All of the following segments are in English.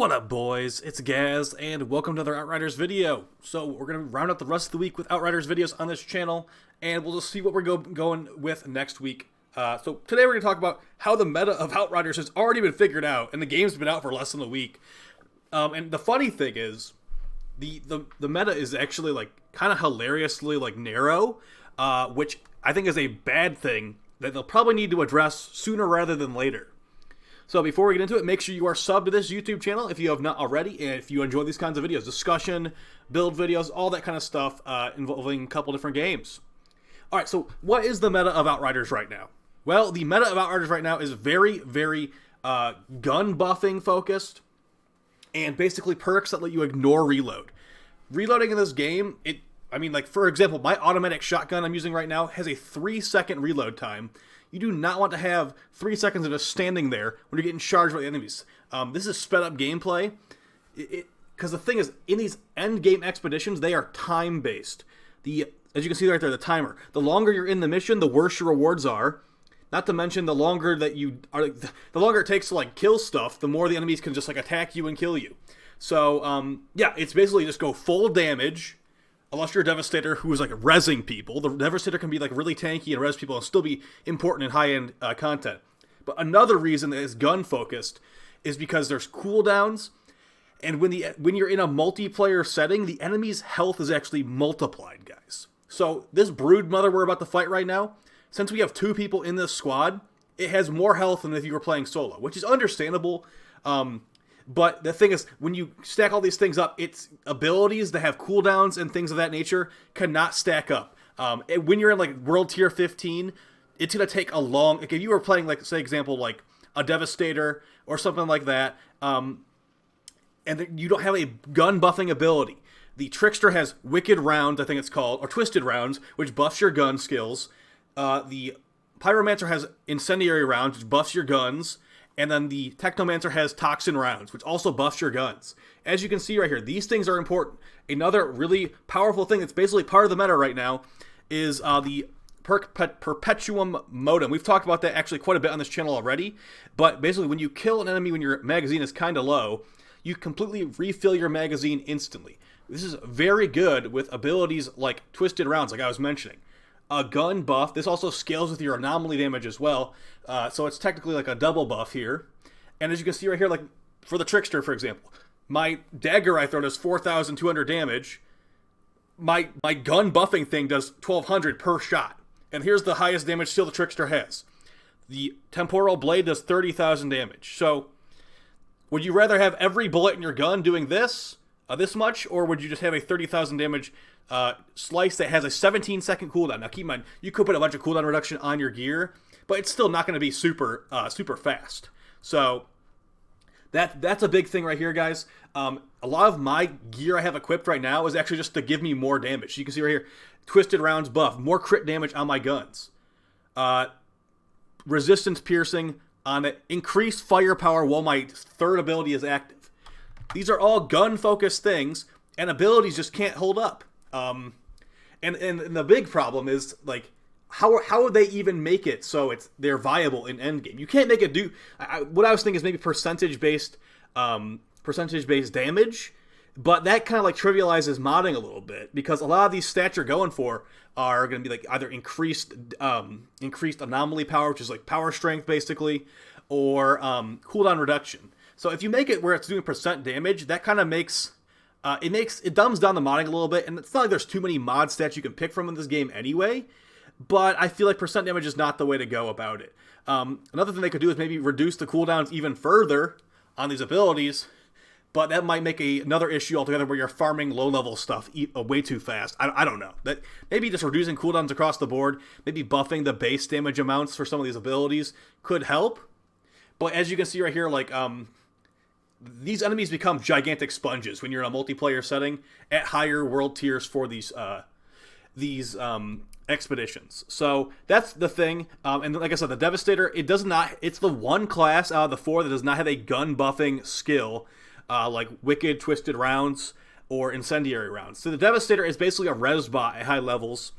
What up, boys? It's Gaz, and welcome to another Outriders video. So we're going to round out the rest of the week with Outriders videos on this channel, and we'll just see what we're going with next week. So today we're going to talk about how the meta of Outriders has already been figured out, and the game's been out for less than a week. And the funny thing is, the meta is actually like kind of hilariously like narrow, which I think is a bad thing that they'll probably need to address sooner rather than later. So before we get into it, make sure you are subbed to this YouTube channel if you have not already, and if you enjoy these kinds of videos, discussion, build videos, all that kind of stuff involving a couple different games. Alright, so what is the meta of Outriders right now? Well, the meta of Outriders right now is very, very gun buffing focused, and basically perks that let you ignore reload. Reloading in this game, for example, my automatic shotgun I'm using right now has a 3-second reload time. You do not want to have 3 seconds of just standing there when you're getting charged by the enemies. This is sped up gameplay. Because the thing is, in these end game expeditions, they are time based. As you can see right there, the timer. The longer you're in the mission, the worse your rewards are. Not to mention the longer the longer it takes to like kill stuff, the more the enemies can just like attack you and kill you. So yeah, it's basically just go full damage. Unless you're a Devastator who's like rezzing people. The Devastator can be like really tanky and res people and still be important in high-end content. But another reason that it's gun-focused is because there's cooldowns, and when you're in a multiplayer setting, the enemy's health is actually multiplied, guys. So this Brood Mother we're about to fight right now, since we have 2 people in this squad, it has more health than if you were playing solo, which is understandable. But the thing is, when you stack all these things up, its abilities that have cooldowns and things of that nature cannot stack up. When you're in like World Tier 15, it's going to take a long... Like if you were playing, like, say, example, like a Devastator or something like that, and you don't have a gun buffing ability. The Trickster has Wicked Rounds, I think it's called, or Twisted Rounds, which buffs your gun skills. The Pyromancer has Incendiary Rounds, which buffs your guns. And then the Technomancer has Toxin Rounds, which also buffs your guns. As you can see right here, these things are important. Another really powerful thing that's basically part of the meta right now is the Perpetuum Modem. We've talked about that actually quite a bit on this channel already. But basically, when you kill an enemy when your magazine is kind of low, you completely refill your magazine instantly. This is very good with abilities like Twisted Rounds, like I was mentioning. A gun buff. This also scales with your anomaly damage as well. So it's technically like a double buff here. And as you can see right here, like for the Trickster, for example, my dagger I throw does 4,200 damage. My gun buffing thing does 1,200 per shot. And here's the highest damage still the Trickster has. The Temporal Blade does 30,000 damage. So would you rather have every bullet in your gun doing this much, or would you just have a 30,000 damage slice that has a 17-second cooldown? Now keep in mind, you could put a bunch of cooldown reduction on your gear, but it's still not going to be super fast. So that's a big thing right here, guys. A lot of my gear I have equipped right now is actually just to give me more damage. So you can see right here, Twisted Rounds buff, more crit damage on my guns. Resistance piercing on it, increased firepower while my third ability is active. These are all gun-focused things, and abilities just can't hold up. And the big problem is, like, how would they even make it so they're viable in endgame? You can't make it do... what I was thinking is maybe percentage-based damage, but that kind of, like, trivializes modding a little bit, because a lot of these stats you're going for are going to be, like, either increased anomaly power, which is, like, power strength, basically, or cooldown reduction. So if you make it where it's doing percent damage, that kind of makes... It dumbs down the modding a little bit, and it's not like there's too many mod stats you can pick from in this game anyway, but I feel like percent damage is not the way to go about it. Another thing they could do is maybe reduce the cooldowns even further on these abilities, but that might make another issue altogether where you're farming low-level stuff way too fast. I don't know. That maybe just reducing cooldowns across the board, maybe buffing the base damage amounts for some of these abilities could help, but as you can see right here, like... these enemies become gigantic sponges when you're in a multiplayer setting at higher world tiers for these expeditions. So that's the thing. And like I said, the Devastator, it's the one class out of the 4 that does not have a gun buffing skill, like Wicked, Twisted Rounds, or Incendiary Rounds. So the Devastator is basically a res bot at high levels,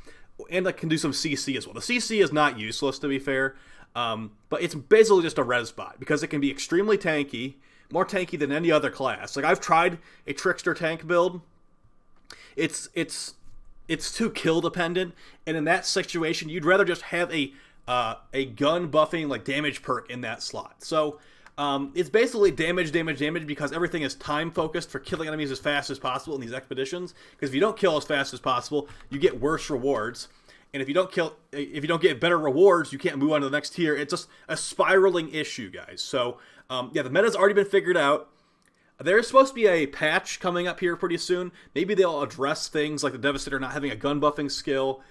and it can do some CC as well. The CC is not useless, to be fair, but it's basically just a res bot, because it can be extremely tanky, more tanky than any other class. Like, I've tried a Trickster tank build. It's too kill dependent, and in that situation, you'd rather just have a gun buffing like damage perk in that slot. So it's basically damage because everything is time focused for killing enemies as fast as possible in these expeditions. Because if you don't kill as fast as possible, you get worse rewards. And if you don't get better rewards, you can't move on to the next tier. It's just a spiraling issue, guys. So yeah, the meta's already been figured out. There's supposed to be a patch coming up here pretty soon. Maybe they'll address things like the Devastator not having a gun buffing skill,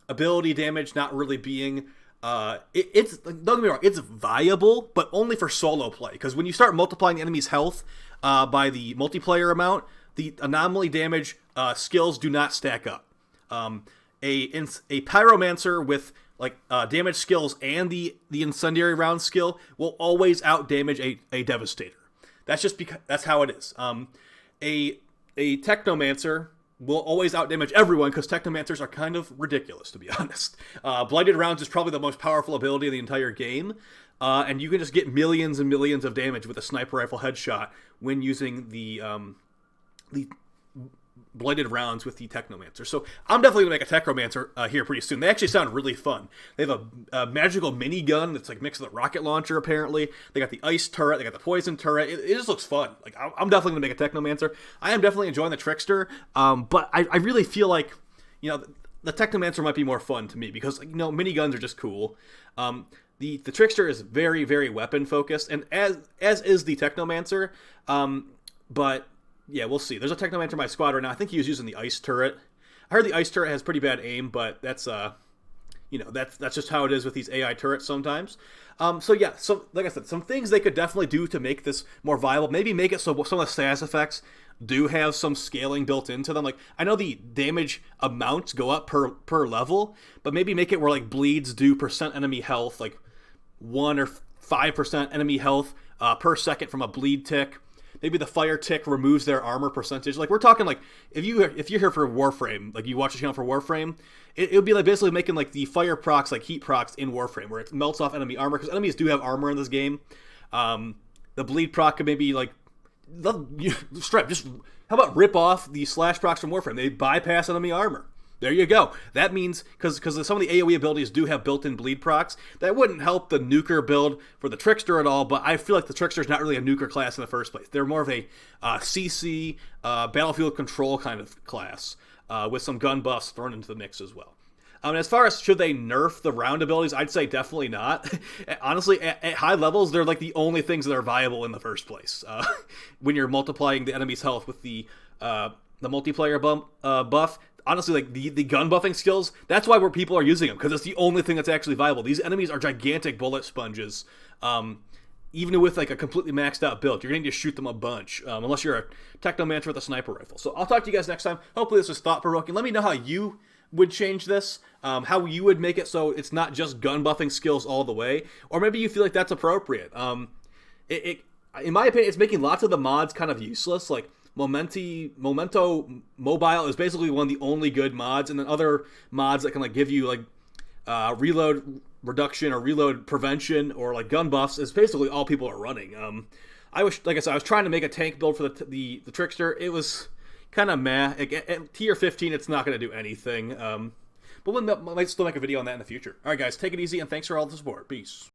ability damage not really being. It's don't get me wrong, it's viable, but only for solo play. Because when you start multiplying the enemy's health by the multiplayer amount, the anomaly damage skills do not stack up. A pyromancer with like damage skills and the incendiary round skill will always out damage a devastator. That's just because that's how it is. A technomancer will always out damage everyone because technomancers are kind of ridiculous, to be honest. Blighted rounds is probably the most powerful ability in the entire game, and you can just get millions and millions of damage with a sniper rifle headshot when using the blighted rounds with the Technomancer. So I'm definitely going to make a Technomancer here pretty soon. They actually sound really fun. They have a magical minigun that's like mixed with a rocket launcher, apparently. They got the ice turret. They got the poison turret. It just looks fun. Like, I'm definitely going to make a Technomancer. I am definitely enjoying the Trickster, but I really feel like, you know, the Technomancer might be more fun to me because, you know, miniguns are just cool. The Trickster is very, very weapon focused, and as is the Technomancer, but yeah, we'll see. There's a Technomancer in my squad right now. I think he was using the ice turret. I heard the ice turret has pretty bad aim, but that's you know, that's just how it is with these AI turrets sometimes. So yeah, so like I said, some things they could definitely do to make this more viable. Maybe make it so some of the status effects do have some scaling built into them. Like, I know the damage amounts go up per level, but maybe make it where like bleeds do percent enemy health, like 1 or 5% enemy health per second from a bleed tick. Maybe the fire tick removes their armor percentage. Like, we're talking like, if you're here for Warframe, like you watch the channel for Warframe, it would be like basically making like the fire procs like heat procs in Warframe, where it melts off enemy armor, because enemies do have armor in this game. The bleed proc could maybe like strip. Just how about rip off the slash procs from Warframe? They bypass enemy armor. There you go. That means, because some of the AoE abilities do have built-in bleed procs, that wouldn't help the nuker build for the Trickster at all, but I feel like the Trickster is not really a nuker class in the first place. They're more of a CC, battlefield control kind of class, with some gun buffs thrown into the mix as well. As far as should they nerf the round abilities, I'd say definitely not. Honestly, at high levels, they're like the only things that are viable in the first place. When you're multiplying the enemy's health with the multiplayer buff, honestly, like the gun buffing skills, that's why people are using them, because it's the only thing that's actually viable. These enemies are gigantic bullet sponges. Even with like a completely maxed out build, you're going to need to shoot them a bunch, unless you're a Technomancer with a sniper rifle. So I'll talk to you guys next time. Hopefully this was thought-provoking. Let me know how you would change this, how you would make it so it's not just gun buffing skills all the way, or maybe you feel like that's appropriate. In my opinion, it's making lots of the mods kind of useless. Like, Memento Mobile is basically one of the only good mods, and then other mods that can like give you like reload reduction or reload prevention or like gun buffs is basically all people are running. Like I said, I was trying to make a tank build for the Trickster. It was kind of meh. At tier 15, it's not going to do anything. But we might still make a video on that in the future. All right, guys, take it easy, and thanks for all the support. Peace.